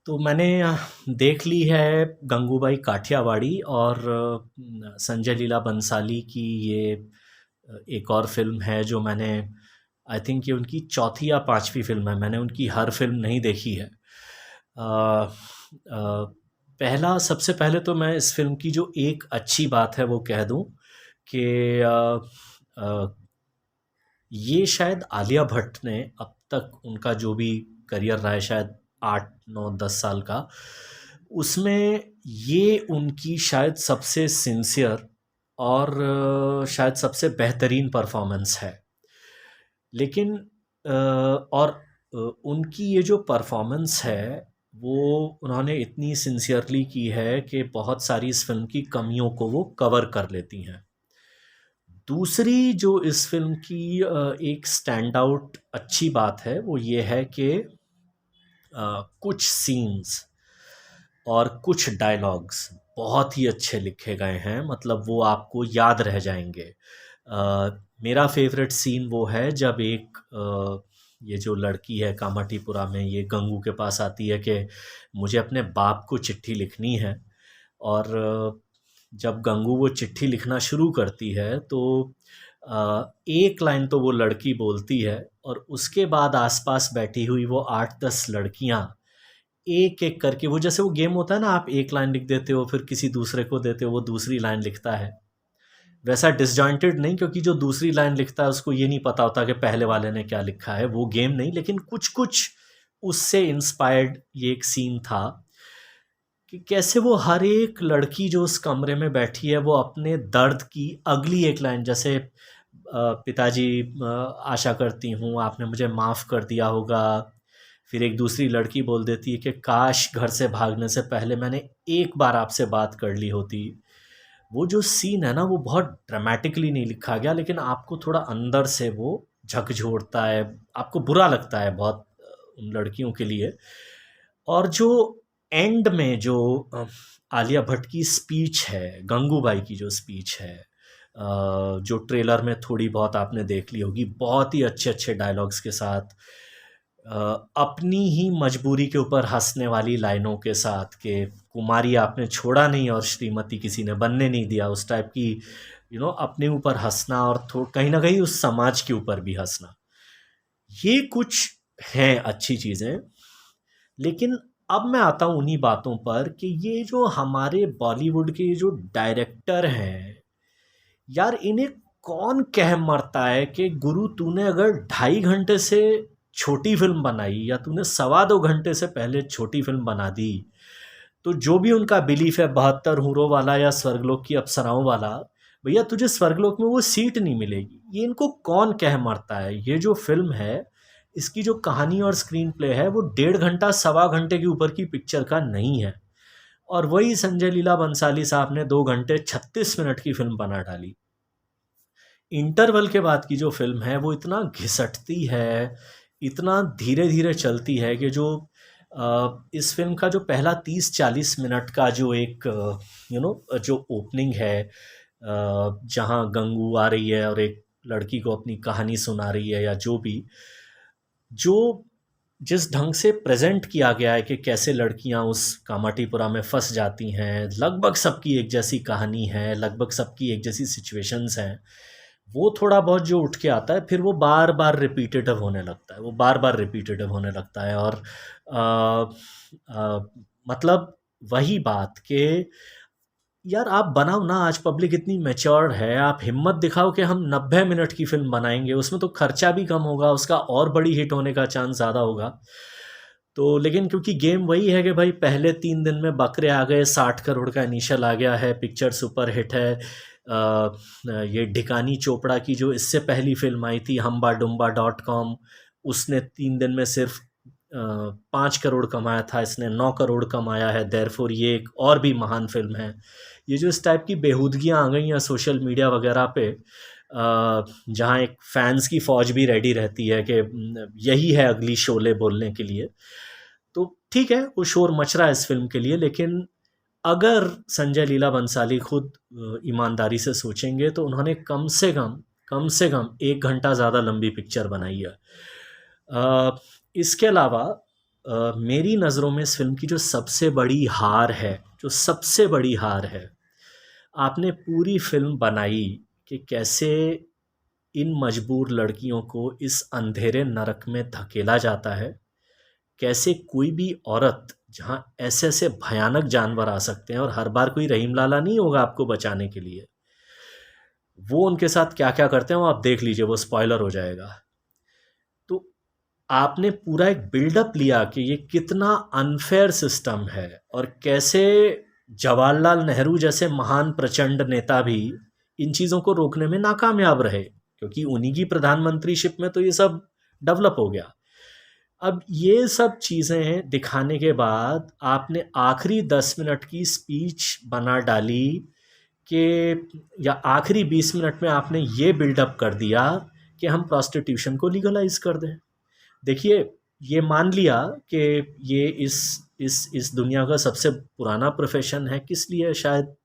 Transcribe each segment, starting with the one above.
तो मैंने देख ली है गंगूबाई काठियावाड़ी और संजय लीला बंसाली की ये एक और फ़िल्म है जो मैंने आई थिंक ये उनकी चौथी या पांचवी फ़िल्म है। मैंने उनकी हर फ़िल्म नहीं देखी है। पहला सबसे पहले तो मैं इस फ़िल्म की जो एक अच्छी बात है वो कह दूं कि अ, ये शायद आलिया भट्ट ने अब तक उनका जो भी करियर रहा है, शायद 8 9 10 साल का, उसमें ये उनकी शायद सबसे सिंसियर और शायद सबसे बेहतरीन परफॉर्मेंस है। लेकिन और उनकी ये जो परफॉर्मेंस है वो उन्होंने इतनी सिंसियरली की है कि बहुत सारी इस फिल्म की कमियों को वो कवर कर लेती हैं। दूसरी जो इस फ़िल्म की एक स्टैंड आउट अच्छी बात है वो ये है कि कुछ सीन्स और कुछ डायलॉग्स बहुत ही अच्छे लिखे गए हैं, मतलब वो आपको याद रह जाएंगे। मेरा फेवरेट सीन वो है जब एक ये जो लड़की है कामाटीपुरा में, ये गंगू के पास आती है कि मुझे अपने बाप को चिट्ठी लिखनी है। और जब गंगू वो चिट्ठी लिखना शुरू करती है तो एक लाइन तो वो लड़की बोलती है और उसके बाद आसपास बैठी हुई वो 8 10 लड़कियां एक एक करके, वो जैसे वो गेम होता है ना, आप एक लाइन लिख देते हो फिर किसी दूसरे को देते हो वो दूसरी लाइन लिखता है, वैसा डिसजॉइंटेड नहीं, क्योंकि जो दूसरी लाइन लिखता है उसको ये नहीं पता होता कि पहले वाले ने क्या लिखा है, वो गेम नहीं, लेकिन कुछ कुछ उससे इंस्पायर्ड ये एक सीन था कि कैसे वो हर एक लड़की जो उस कमरे में बैठी है वो अपने दर्द की अगली एक लाइन, जैसे पिताजी, आशा करती हूँ आपने मुझे माफ़ कर दिया होगा। फिर एक दूसरी लड़की बोल देती है कि काश घर से भागने से पहले मैंने एक बार आपसे बात कर ली होती। वो जो सीन है ना वो बहुत ड्रामेटिकली नहीं लिखा गया, लेकिन आपको थोड़ा अंदर से वो झकझोरता है, आपको बुरा लगता है बहुत उन लड़कियों के लिए। और जो एंड में जो आलिया भट्ट की स्पीच है, गंगूबाई की जो स्पीच है, जो ट्रेलर में थोड़ी बहुत आपने देख ली होगी, बहुत ही अच्छे अच्छे डायलॉग्स के साथ, अपनी ही मजबूरी के ऊपर हंसने वाली लाइनों के साथ कि कुमारी आपने छोड़ा नहीं और श्रीमती किसी ने बनने नहीं दिया, उस टाइप की, अपने ऊपर हंसना और कहीं ना कहीं उस समाज के ऊपर भी हंसना, ये कुछ हैं अच्छी चीज़ें। लेकिन अब मैं आता हूँ उन्हीं बातों पर कि ये जो हमारे बॉलीवुड के ये जो डायरेक्टर हैं, यार इन्हें कौन कह मरता है कि गुरु तूने अगर 2.5 घंटे से छोटी फिल्म बनाई या तूने 1.25 2 घंटे से पहले छोटी फिल्म बना दी, तो जो भी उनका बिलीफ है 72 हूरों वाला या स्वर्गलोक की अप्सराओं वाला, भैया तुझे स्वर्गलोक में वो सीट नहीं मिलेगी। ये इनको कौन कह मरता है? ये जो फिल्म है इसकी जो कहानी और स्क्रीन प्ले है वो 1.5 घंटा 1.25 घंटे के ऊपर की पिक्चर का नहीं है, और वही संजय लीला बंसाली साहब ने 2 घंटे 36 मिनट की फिल्म बना डाली। इंटरवल के बाद की जो फ़िल्म है वो इतना घिसटती है, इतना धीरे-धीरे चलती है कि जो इस फ़िल्म का जो पहला 30 40 मिनट का जो एक जो ओपनिंग है, जहाँ गंगू आ रही है और एक लड़की को अपनी कहानी सुना रही है या जो भी, जो जिस ढंग से प्रेज़ेंट किया गया है कि कैसे लड़कियाँ उस कामाटीपुरा में फँस जाती हैं, लगभग सबकी एक जैसी कहानी है, लगभग सबकी एक जैसी सिचुएशंस हैं। वो थोड़ा बहुत जो उठ के आता है फिर वो बार-बार रिपीटेटिव होने लगता है, वो बार-बार रिपीटेटिव होने लगता है। और मतलब वही बात कि यार आप बनाओ ना, आज पब्लिक इतनी मैच्योर है, आप हिम्मत दिखाओ कि हम 90 मिनट की फ़िल्म बनाएँगे, उसमें तो खर्चा भी कम होगा, उसका और बड़ी हिट होने का चांस ज़्यादा होगा। तो लेकिन क्योंकि गेम वही है कि भाई पहले 3 दिन में बकरे आ गए, 60 करोड़ का इनिशियल आ गया है, पिक्चर सुपर हिट है। ये ढिकानी चोपड़ा की जो इससे पहली फ़िल्म आई थी हम्बा डुम्बा डॉट कॉम, उसने 3 दिन में सिर्फ 5 करोड़ कमाया था, इसने 9 करोड़ कमाया है, देयरफॉर ये एक और भी महान फिल्म है। ये जो इस टाइप की बेहूदगियाँ आ गई हैं सोशल मीडिया वगैरह पे, जहाँ एक फैंस की फौज भी रेडी रहती है कि यही है अगली शोले बोलने के लिए, तो ठीक है वो शोर मच रहा है इस फिल्म के लिए। लेकिन अगर संजय लीला बंसाली खुद ईमानदारी से सोचेंगे तो उन्होंने कम से कम 1 घंटा ज़्यादा लंबी पिक्चर बनाई है। इसके अलावा मेरी नज़रों में इस फ़िल्म की जो सबसे बड़ी हार है, जो सबसे बड़ी हार है, आपने पूरी फ़िल्म बनाई कि कैसे इन मजबूर लड़कियों को इस अंधेरे नरक में धकेला जाता है, कैसे कोई भी औरत जहाँ ऐसे-ऐसे भयानक जानवर आ सकते हैं और हर बार कोई रहीम लाला नहीं होगा आपको बचाने के लिए, वो उनके साथ क्या-क्या करते हैं वो आप देख लीजिए, वो स्पॉइलर हो जाएगा। तो आपने पूरा एक बिल्डअप लिया कि ये कितना अनफेयर सिस्टम है और कैसे जवाहरलाल नेहरू जैसे महान प्रचंड नेता भी इन चीज़ों को रोकने में नाकामयाब रहे, क्योंकि उन्हीं की प्रधानमंत्रीशिप में तो ये सब डेवलप हो गया। अब ये सब चीज़ें दिखाने के बाद आपने आखिरी 10 मिनट की स्पीच बना डाली कि, या आखिरी 20 मिनट में आपने ये बिल्डअप कर दिया कि हम प्रोस्टिट्यूशन को लीगलाइज कर दें। देखिए, ये मान लिया कि ये इस दुनिया का सबसे पुराना प्रोफेशन है, किस लिए शायद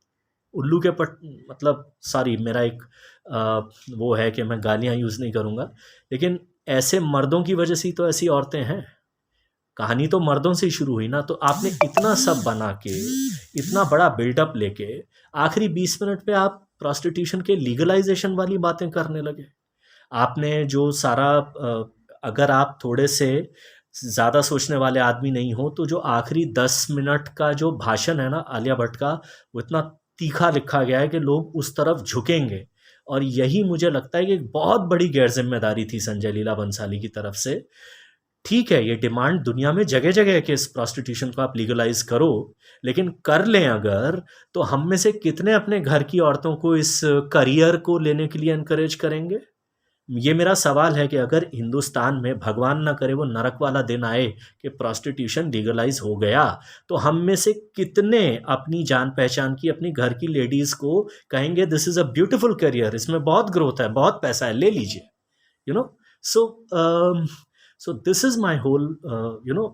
उल्लू के पट मतलब सॉरी मेरा एक वो है कि मैं गालियाँ यूज़ नहीं करूँगा, लेकिन ऐसे मर्दों की वजह से ही तो ऐसी औरतें हैं। कहानी तो मर्दों से ही शुरू हुई ना, तो आपने इतना सब बना के, इतना बड़ा बिल्डअप लेके आखिरी 20 मिनट पे आप प्रोस्टिट्यूशन के लीगलाइजेशन वाली बातें करने लगे। आपने जो सारा अगर आप थोड़े से ज़्यादा सोचने वाले आदमी नहीं हो तो जो आखिरी 10 मिनट का जो भाषण है ना आलिया भट्ट का, वो इतना तीखा लिखा गया है कि लोग उस तरफ झुकेंगे। और यही मुझे लगता है कि एक बहुत बड़ी गैर जिम्मेदारी थी संजय लीला बंसाली की तरफ से। ठीक है, ये डिमांड दुनिया में जगह जगह है कि इस प्रोस्टिट्यूशन को आप लीगलाइज करो, लेकिन कर लें अगर, तो हम में से कितने अपने घर की औरतों को इस करियर को लेने के लिए इनकरेज करेंगे? ये मेरा सवाल है कि अगर हिंदुस्तान में भगवान ना करे वो नरक वाला दिन आए कि प्रोस्टिट्यूशन लीगलाइज हो गया, तो हम में से कितने अपनी जान पहचान की अपनी घर की लेडीज़ को कहेंगे this is a beautiful career, इसमें बहुत ग्रोथ है, बहुत पैसा है, ले लीजिए। You know so so this is my whole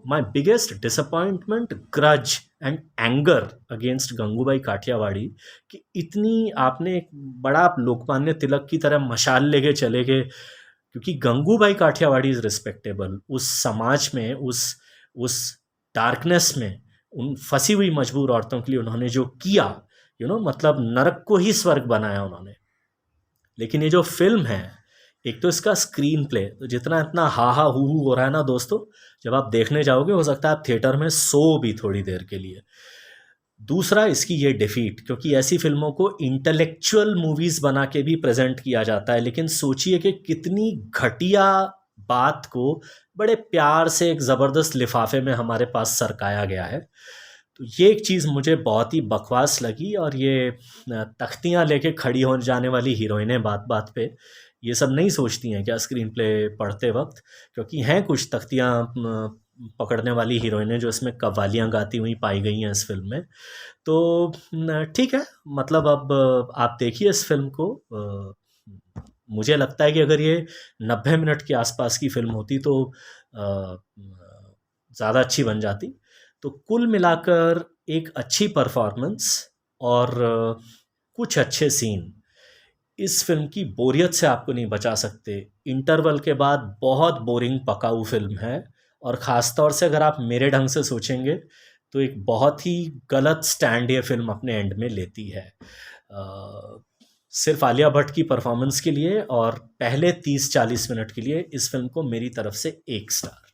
my biggest disappointment, grudge and anger against Gangubai Kathiawadi, कि इतनी आपने एक बड़ा आप लोकमान्य तिलक की तरह मशाल लेके चले गए, क्योंकि गंगूबाई काठियावाड़ी इज रिस्पेक्टेबल उस समाज में, उस डार्कनेस में, उन फंसी हुई मजबूर औरतों के लिए उन्होंने जो किया, मतलब नरक को ही स्वर्ग बनाया उन्होंने। लेकिन ये जो फिल्म है, एक तो इसका स्क्रीन प्ले, तो जितना इतना हा हा हू हू हो रहा है ना दोस्तों, जब आप देखने जाओगे हो सकता है आप थिएटर में सो भी थोड़ी देर के लिए। दूसरा इसकी ये डिफीट, क्योंकि ऐसी फिल्मों को इंटेलेक्चुअल मूवीज़ बना के भी प्रेजेंट किया जाता है, लेकिन सोचिए कि कितनी घटिया बात को बड़े प्यार से एक ज़बरदस्त लिफाफे में हमारे पास सरकाया गया है। तो ये एक चीज़ मुझे बहुत ही बकवास लगी। और ये तख्तियाँ लेके खड़ी हो जाने वाली हीरोइनें बात बात पे ये सब नहीं सोचती हैं क्या स्क्रीन प्ले पढ़ते वक्त, क्योंकि हैं कुछ तख्तियाँ पकड़ने वाली हीरोइनें जो इसमें कव्वालियाँ गाती हुई पाई गई हैं इस फिल्म में। तो ठीक है, मतलब अब आप देखिए इस फिल्म को। मुझे लगता है कि अगर ये 90 मिनट के आसपास की फिल्म होती तो ज़्यादा अच्छी बन जाती। तो कुल मिलाकर एक अच्छी परफॉर्मेंस और कुछ अच्छे सीन इस फिल्म की बोरियत से आपको नहीं बचा सकते। इंटरवल के बाद बहुत बोरिंग पकाऊ फिल्म है, और ख़ास तौर से अगर आप मेरे ढंग से सोचेंगे तो एक बहुत ही गलत स्टैंड ये फिल्म अपने एंड में लेती है। सिर्फ आलिया भट्ट की परफॉर्मेंस के लिए और पहले 30-40 मिनट के लिए इस फिल्म को मेरी तरफ से 1 स्टार।